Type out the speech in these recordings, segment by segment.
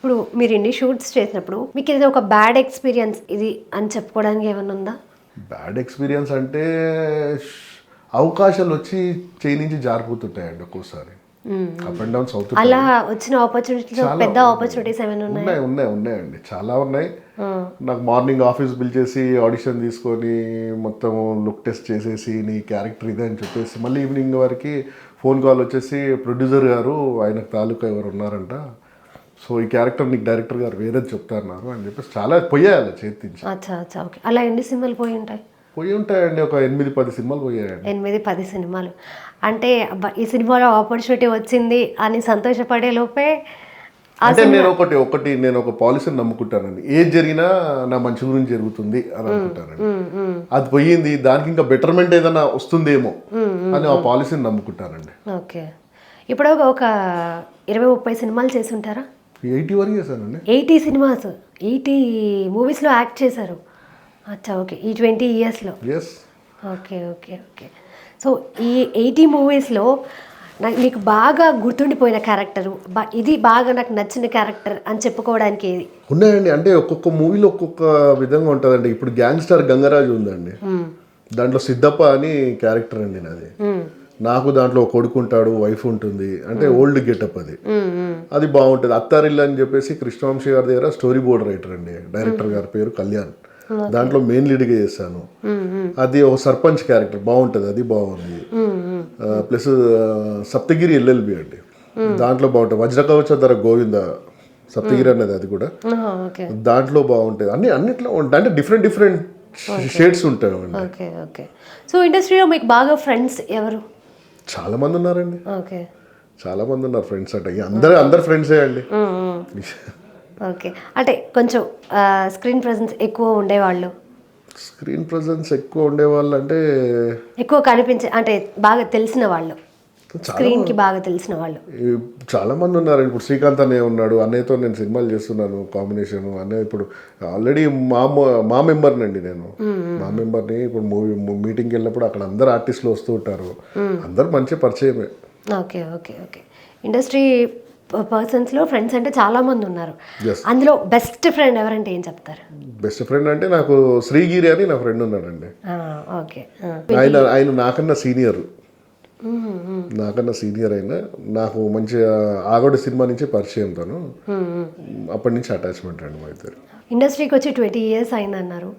ఇప్పుడు మీరు ఇన్ని షూట్స్ చేసినప్పుడు మీకు ఏదైనా ఒక బ్యాడ్ ఎక్స్పీరియన్స్ ఇది అని చెప్పుకోవడానికి ఏమైనా ఉందా? బ్యాడ్ ఎక్స్పీరియన్స్ అంటే అవకాశాలు వచ్చి చేయి నుంచి జారిపోతుంటాయండి ఒక్కోసారి. అప్ అండ్ డౌన్స్ అవుతుంది. అలా వచ్చిన ఆపర్చునిటీస్ పెద్ద ఆపర్చునిటీస్ ఏమైనా ఉన్నాయండి, చాలా ఉన్నాయి. నాకు మార్నింగ్ ఆఫీస్ బిల్ చేసి ఆడిషన్ తీసుకొని మొత్తం లుక్ టెస్ట్ చేసేసి నీ క్యారెక్టర్ ఇదే అని చెప్పేసి మళ్ళీ ఈవినింగ్ వరకు ఫోన్ కాల్ వచ్చేసి ప్రొడ్యూసర్ గారు ఆయనకు తాలూకా ఎవరు ఉన్నారంట, సో ఈ క్యారెక్టర్ నీకు డైరెక్టర్ గారు వేరేది చెప్తారన్నారు అని చెప్పేసి చాలా పోయాలి చేతించి. ఓకే. అలా ఎన్ని సినిమాలు పోయి ఉంటాయండి, ఒక 8-10 సినిమాలు పోయాయండి. 8-10 సినిమాలు అంటే ఈ సినిమాలో ఆపర్చునిటీ వచ్చింది అని సంతోషపడే లోపే అంటే నేను ఒక పాలసీని నమ్ముకుంటానండి, ఏది జరిగినా నా మంచి గురించి జరుగుతుంది అని అనుకుంటానండి. అది పోయింది, దానికి ఇంకా బెటర్మెంట్ ఏదైనా వస్తుందేమో అని ఆ పాలసీని నమ్ముకుంటానండి. ఓకే. ఇప్పుడు ఒక 20-30 సినిమాలు చేసి ఉంటారా? 80 వరకు చేశానండి. 80 సినిమాస్, 80 మూవీస్లో యాక్ట్ చేశారు. ఓకే. ఈ 20 ఇయర్స్లో. ఓకే. సో ఈ 80 మూవీస్లో మీకు బాగా గుర్తుండిపోయిన క్యారెక్టర్, ఇది బాగా నాకు నచ్చిన క్యారెక్టర్ అని చెప్పుకోవడానికి ఏది ఉన్నాయండి? అంటే ఒక్కొక్క మూవీలో ఒక్కొక్క విధంగా ఉంటుందండి. ఇప్పుడు గ్యాంగ్స్టర్ గంగరాజు ఉందండి, దాంట్లో సిద్ధప్ప అని క్యారెక్టర్ అండి నాది. నాకు దాంట్లో కొడుకు ఉంటాడు, వైఫ్ ఉంటుంది, అంటే ఓల్డ్ గెటప్ అది బాగుంటుంది. అత్తారిల్లు అని చెప్పేసి కృష్ణవంశీ గారి దగ్గర స్టోరీ బోర్డ్ రైటర్ అండి, డైరెక్టర్ గారి పేరు కళ్యాణ్, దాంట్లో మెయిన్ లీడ్గా చేశాను. అది ఒక సర్పంచ్ క్యారెక్టర్ బాగుంటుంది, అది బాగుంది. ప్లస్ సప్తగిరి ఎల్ఎల్బి అండి, దాంట్లో బాగుంటుంది. వజ్రకవచధర గోవింద సప్తగిరి అనేది, అది కూడా దాంట్లో బాగుంటుంది. అన్నిట్లో ఉంటాయి, అంటే డిఫరెంట్ షేడ్స్ ఉంటాయి. ఓకే. సో ఇండస్ట్రీలో మీకు బాగా ఫ్రెండ్స్ ఎవరు? చాలా మంది ఉన్నారండి, చాలా మంది ఉన్నారు ఫ్రెండ్స్. అంటే అందరు ఫ్రెండ్సే అండి. ఓకే. అంటే కొంచెం స్క్రీన్ ప్రెజెన్స్ ఎక్కువ ఉండేవాళ్ళు అంటే ఎక్కువ కనిపించే, అంటే బాగా తెలిసిన వాళ్ళు, స్క్రీన్కి బాగా తెలిసిన వాళ్ళు చాలా మంది ఉన్నారు. ఇప్పుడు శ్రీకాంత్ అన్నయ్య ఉన్నాడు, అన్నయ్యతో నేను సినిమాలు చేస్తున్నాను కాంబినేషన్. అన్నయ్య ఇప్పుడు ఆల్రెడీ మా మెంబర్నండి, నేను మా మెంబర్ని. ఇప్పుడు మీటింగ్కి వెళ్ళినప్పుడు అక్కడ అందరు ఆర్టిస్టులు వస్తూ ఉంటారు, అందరు మంచి పరిచయమే. ఓకే. ఇండస్ట్రీ పర్సన్స్లో ఫ్రెండ్స్ అంటే చాలా మంది ఉన్నారు, అందులో బెస్ట్ ఫ్రెండ్ ఎవరంటే ఏం చెప్తారు? బెస్ట్ ఫ్రెండ్ అంటే నాకు శ్రీగిరి అని నా ఫ్రెండ్ ఉన్నాడండి. ఓకే. ఆయన నాకన్నా సీనియర్ అయినా నాకు మంచిగా ఆగోడు సినిమా నుంచి పరిచయం, తను అప్పటి నుంచి అటాచ్మెంట్ అండి మా ఇద్దరు. ఇండస్ట్రీకి వచ్చి 20 ఇయర్స్ అయిందన్నారు.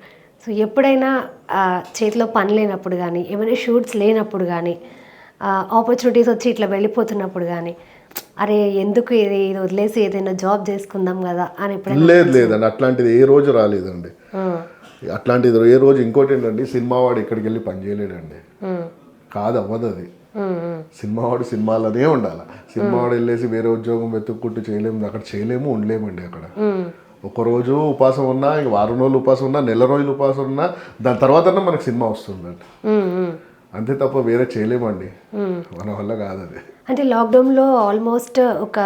సో ఎప్పుడైనా చేతిలో పని లేనప్పుడు కానీ, ఏమైనా షూట్స్ లేనప్పుడు కానీ, ఆపర్చునిటీస్ వచ్చి ఇట్లా వెళ్ళిపోతున్నప్పుడు కానీ, అరే ఎందుకు ఇది వదిలేసి ఏదైనా జాబ్ చేసుకుందాం కదా అని ఎప్పుడైనా? లేదండి, అట్లాంటిది ఏ రోజు రాలేదండి. అట్లాంటిది ఏ రోజు. ఇంకోటి ఏంటండి, సినిమా వాడు ఎక్కడికి వెళ్ళి పని చేయలేడండి, కాదు అవ్వదు అది. సినిమా వాడు సినిమాలోనే ఉండాలి. సినిమా వాడు వెళ్ళేసి వేరే ఉద్యోగం వెతుక్కుంటూ చేయలేము, అక్కడ చేయలేము, ఉండలేమండి. అక్కడ ఒకరోజు ఉపాసం ఉన్నా, ఇంక వారం రోజులు ఉపాసం ఉన్నా, నెల రోజులు ఉపాసం ఉన్నా, దాని తర్వాత మనకు సినిమా వస్తుందండి. అంతే తప్ప వేరే చేయలేమండి, మన వల్ల కాదు అది. అంటే లాక్డౌన్లో ఆల్మోస్ట్ ఒక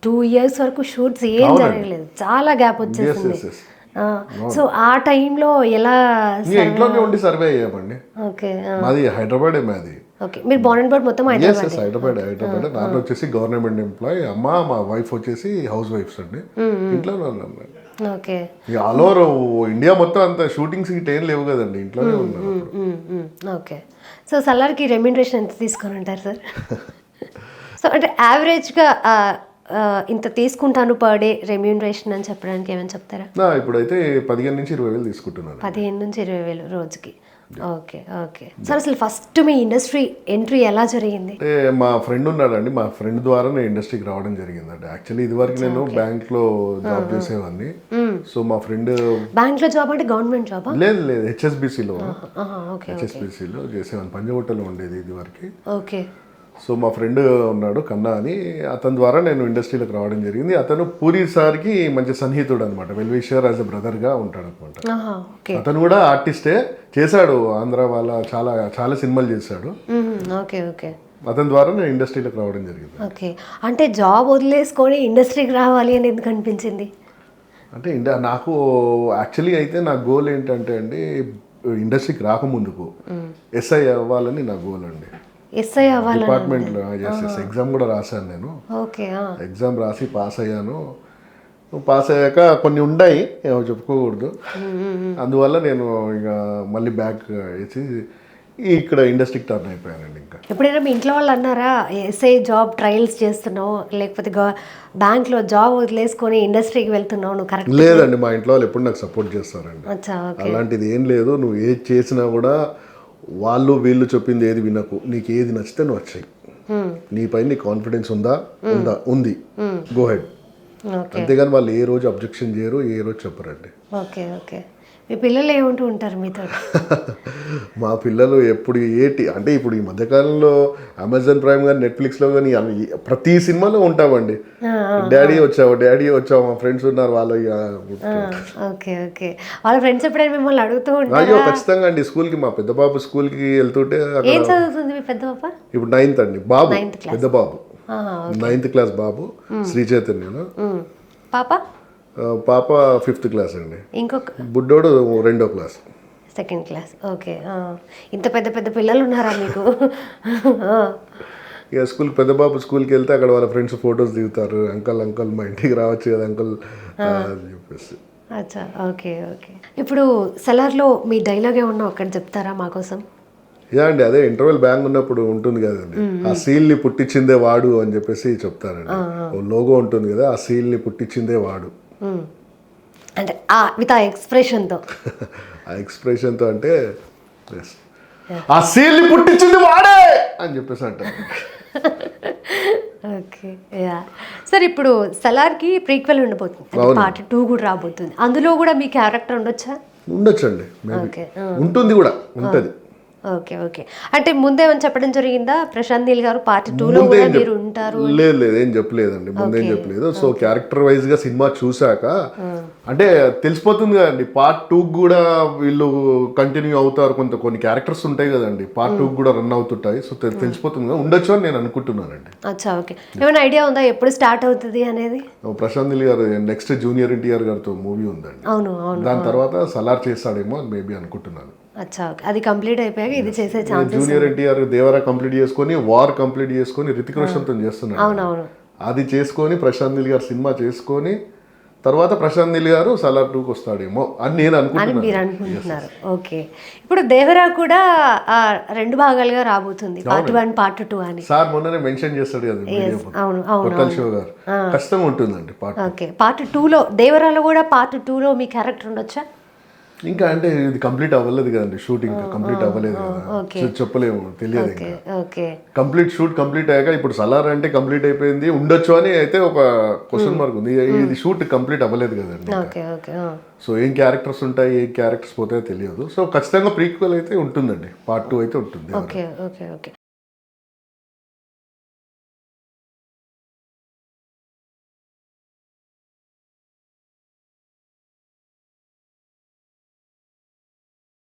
2 ఇయర్స్ వరకు షూట్స్ ఏం జరగలేదు, చాలా గ్యాప్ వచ్చేసింది. సో ఆ టైంలో ఎలా? ఇంట్లోనే ఉండి సర్వే అయ్యామండి. ఓకే. మాది హైదరాబాదే మాది. ఓకే. మీరు బాన్ అండ్ బర్త్ మొత్తం హైదరాబాద్. నాన్న వచ్చేసి గవర్నమెంట్ ఎంప్లాయ్, మా వైఫ్ వచ్చేసి హౌస్ వైఫ్స్ అండి, ఇంట్లోనే ఉన్నాను. ఓకే. ఆల్ ఓవర్ ఇండియా మొత్తం అంత షూటింగ్స్ గిట్ ఏం లేవు కదండి, ఇంట్లోనే ఉన్నాను. ఓకే. సో సలార్కి రెమ్యూనరేషన్ ఎంత తీసుకొని ఉంటారు సార్? సో అంటే యావరేజ్గా ఇంత తీసుకుంటాను పర్ డే రెమ్యూనరేషన్ అని చెప్పడానికి ఏమైనా చెప్తారా? ఇప్పుడైతే 15,000-20,000 తీసుకుంటున్నాను. 15,000-20,000 రోజుకి. ఓకే. సార్ అసలు ఫస్ట్ మీ ఇండస్ట్రీ ఎంట్రీ ఎలా జరిగింది? అంటే మా ఫ్రెండ్ ఉన్నాడండి, మా ఫ్రెండ్ ద్వారా నేను ఇండస్ట్రీకి రావడం జరిగిందండి. యాక్చువల్లీ ఇదివరకు నేను బ్యాంక్లో జాబ్ చేసేవాడిని. సో మా ఫ్రెండ్ బ్యాంక్లో జాబ్ అంటే గవర్నమెంట్ జాబ్? లేదు, హెచ్ఎస్బిసిలో చేసేవాడిని, పంజగుట్టలో ఉండేది ఇదివరకు. ఓకే. సో మా ఫ్రెండ్ ఉన్నాడు కన్నా అని, అతని ద్వారా నేను ఇండస్ట్రీలోకి రావడం జరిగింది. అతను పూరి సార్కి మంచి సన్నిహితుడు అనమాట, వెల్ విషర్ యాజ్ ఎ బ్రదర్గా ఉంటాడు అనమాట. అతను కూడా ఆర్టిస్టే, చేశాడు ఆంధ్ర వాళ్ళ చాలా సినిమాలు చేశాడు. అతని ద్వారా నేను ఇండస్ట్రీలోకి రావడం జరిగింది. ఓకే. అంటే జాబ్ వదిలేసుకొని ఇండస్ట్రీకి రావాలి అని ఎందుకు అనిపించింది? అంటే నాకు యాక్చువల్లీ అయితే నా గోల్ ఏంటంటే అండి, ఇండస్ట్రీకి రాకముందుకు ఎస్ఐ అవ్వాలని నా గోల్ అండి. డిపార్ట్మెంట్లో ఎగ్జామ్ కూడా రాశాను నేను. ఎగ్జామ్ రాసి పాస్ అయ్యాను. పాస్ అయ్యాక కొన్ని ఉన్నాయి ఏమో చెప్పుకోకూడదు, అందువల్ల నేను ఇక మళ్ళీ బ్యాక్ వేసి ఇక్కడ ఇండస్ట్రీకి టర్న్ అయిపోయానండి. ఇంకా ఎప్పుడైనా మీ ఇంట్లో వాళ్ళు అన్నారా ఎస్ఐ జాబ్ ట్రయల్స్ చేస్తున్నావు, లేకపోతే బ్యాంక్లో జాబ్ వదిలేసుకొని ఇండస్ట్రీకి వెళ్తున్నావు, నువ్వు కరెక్ట్? లేదండి, మా ఇంట్లో వాళ్ళు ఎప్పుడు నాకు సపోర్ట్ చేస్తారండి. అచ్చా, ఓకే. అలాంటిది ఏం లేదు, నువ్వు ఏది చేసినా కూడా వాళ్ళు వీళ్ళు చెప్పింది ఏది వినకు, నీకు ఏది నచ్చితే నువ్వు వచ్చాయి, నీపై నీ కాన్ఫిడెన్స్ ఉంది, గో హెడ్. అంతేగాని వాళ్ళు ఏ రోజు అబ్జెక్షన్ చేయరు, ఏ రోజు చెప్పరండి. Okay okay. మీ పిల్లలు ఏముంటూ ఉంటారు మీతో? మా పిల్లలు ఎప్పుడు అంటే ఇప్పుడు ఈ మధ్యకాలంలో అమెజాన్ ప్రైమ్ కానీ నెట్ఫ్లిక్స్లో కానీ ప్రతి సినిమాలో ఉంటామండి. డాడీ వచ్చావు, మా ఫ్రెండ్స్ ఉన్నారు వాళ్ళు. Okay okay. వాళ్ళ ఫ్రెండ్స్ ఎప్పుడైనా మిమ్మల్ని అడుగుతూ ఉంటారు? అయ్యో ఖచ్చితంగా అండి. స్కూల్కి మా పెద్ద బాబు స్కూల్కి వెళ్తుంటే ఏం చదువుతుంది మీ పెద్ద పాప? ఇప్పుడు 9th అండి. బాబు పెద్ద బాబు 9th క్లాస్ బాబు, శ్రీ చైతన్యలో. పాప 5th క్లాస్ అండి. ఇంకొక బుడ్డోడు 2వ క్లాస్, 2nd క్లాస్. ఓకే. ఇంత పెద్ద పెద్ద పిల్లలు ఉన్నారా మీకు? ఇక పెద్ద బాబు స్కూల్కి వెళ్తే అక్కడ వాళ్ళ ఫ్రెండ్స్ ఫొటోస్ దిగుతారు, అంకల్ మా ఇంటికి రావచ్చు కదా అంకల్ అని చెప్పేసి. అచ్చా, ఓకే ఓకే. ఇప్పుడు సలార్లో మీ డైలాగ్ ఏమన్నా ఒక్కటి చెప్తారా మా కోసం? యా అండి, అదే ఇంటర్వెల్ బ్యాంగ్ ఉన్నప్పుడు ఉంటుంది కదండి, ఆ సీల్ని పుట్టించిందే వాడు అని చెప్పేసి చెప్తారండి. లోగో ఉంటుంది కదా, ఆ సీల్ని పుట్టించిందే వాడు అంటే విత్ ఆ ఎక్స్ప్రెషన్తో. ఆ ఎక్స్ప్రెషన్తో అంటే ఆ సీల్ని పుట్టించింది వాడే అని చెప్పేసి అంటారు. Okay, yeah. సార్ ఇప్పుడు సలార్కి ప్రీక్వెల్ ఉండబోతుంది, పార్ట్ 2 కూడా రాబోతుంది. అందులో కూడా మీ క్యారెక్టర్ ఉండొచ్చండి, ఉంటుంది కూడా ఉంటుంది. Okay okay. అంటే ముందేమని చెప్పడం జరిగిందా ప్రశాంత్ నీల్ గారు పార్ట్ 2లో కూడా మీరు ఉంటారు? లేదు ఏం చెప్పలేదండి, ముందేం చెప్పలేదు. సో క్యారెక్టర్ వైజ్ గా సినిమా చూసాక అంటే తెలిసిపోతుంది కదండి, పార్ట్ 2 కూడా వీళ్ళు కంటిన్యూ అవుతారు. కొన్ని క్యారెక్టర్స్ ఉంటాయి కదండి, పార్ట్ 2 కూడా రన్ అవుతుంటాయి. సో తెలిసిపోతుంది కదా, ఉండొచ్చు అని నేను అనుకుంటున్నానండి. అచ్చా, ఓకే. ఏమైనా ఐడియా ఉందా ఎప్పుడు స్టార్ట్ అవుతుంది అనేది? ప్రశాంత్ నీల్ గారు నెక్స్ట్ జూనియర్ ఎన్టీఆర్ గారితో మూవీ ఉందండి. అవును. దాని తర్వాత సలార్ చేస్తాడేమో అని మేబీ అనుకుంటున్నాను. అచ్చా, ఓకే. అది కంప్లీట్ అయిపోయాక ఇది చేసే chance. Junior NTR Devara complete చేసుకొని, వార్ కంప్లీట్ చేసుకొని, రితిక్ రోషన్తో చేస్తున్నాడు. అవునవును. అది చేసుకొని ప్రశాంత్ నీల్ గారు సినిమా చేసుకొని తర్వాత ప్రశాంత్ నీల్ గారు సలార్ 2కి వస్తాడేమో అని నేను అనుకుంటున్నారు. ఓకే. ఇప్పుడు దేవరా కూడా 2 భాగాలుగా రాబోతుంది, పార్ట్ 1 పార్ట్ 2 అని సార్ మొన్ననే మెన్షన్ చేస్తాడు కదా. అవును షో గారు ఖచ్చితంగా ఉంటుందండి పార్ట్. ఓకే. పార్ట్ 2లో దేవరాలో కూడా పార్ట్ 2లో మీ క్యారెక్టర్ ఉండొచ్చా? ఇంకా అంటే ఇది కంప్లీట్ అవ్వలేదు కదండి, షూటింగ్ కంప్లీట్ అవ్వలేదు కదా, చెప్పలేము, తెలియదు. కంప్లీట్ షూట్ కంప్లీట్ అయ్యాక ఇప్పుడు సలార్ అంటే కంప్లీట్ అయిపోయింది, ఉండొచ్చు అని అయితే ఒక క్వశ్చన్ మార్క్ ఉంది. ఇది షూట్ కంప్లీట్ అవ్వలేదు కదండి. సో ఏం క్యారెక్టర్స్ ఉంటాయి, ఏం క్యారెక్టర్స్ పోతాయో తెలియదు. సో ఖచ్చితంగా ప్రీక్వెల్ అయితే ఉంటుందండి, పార్ట్ 2 అయితే ఉంటుంది. Okay okay okay.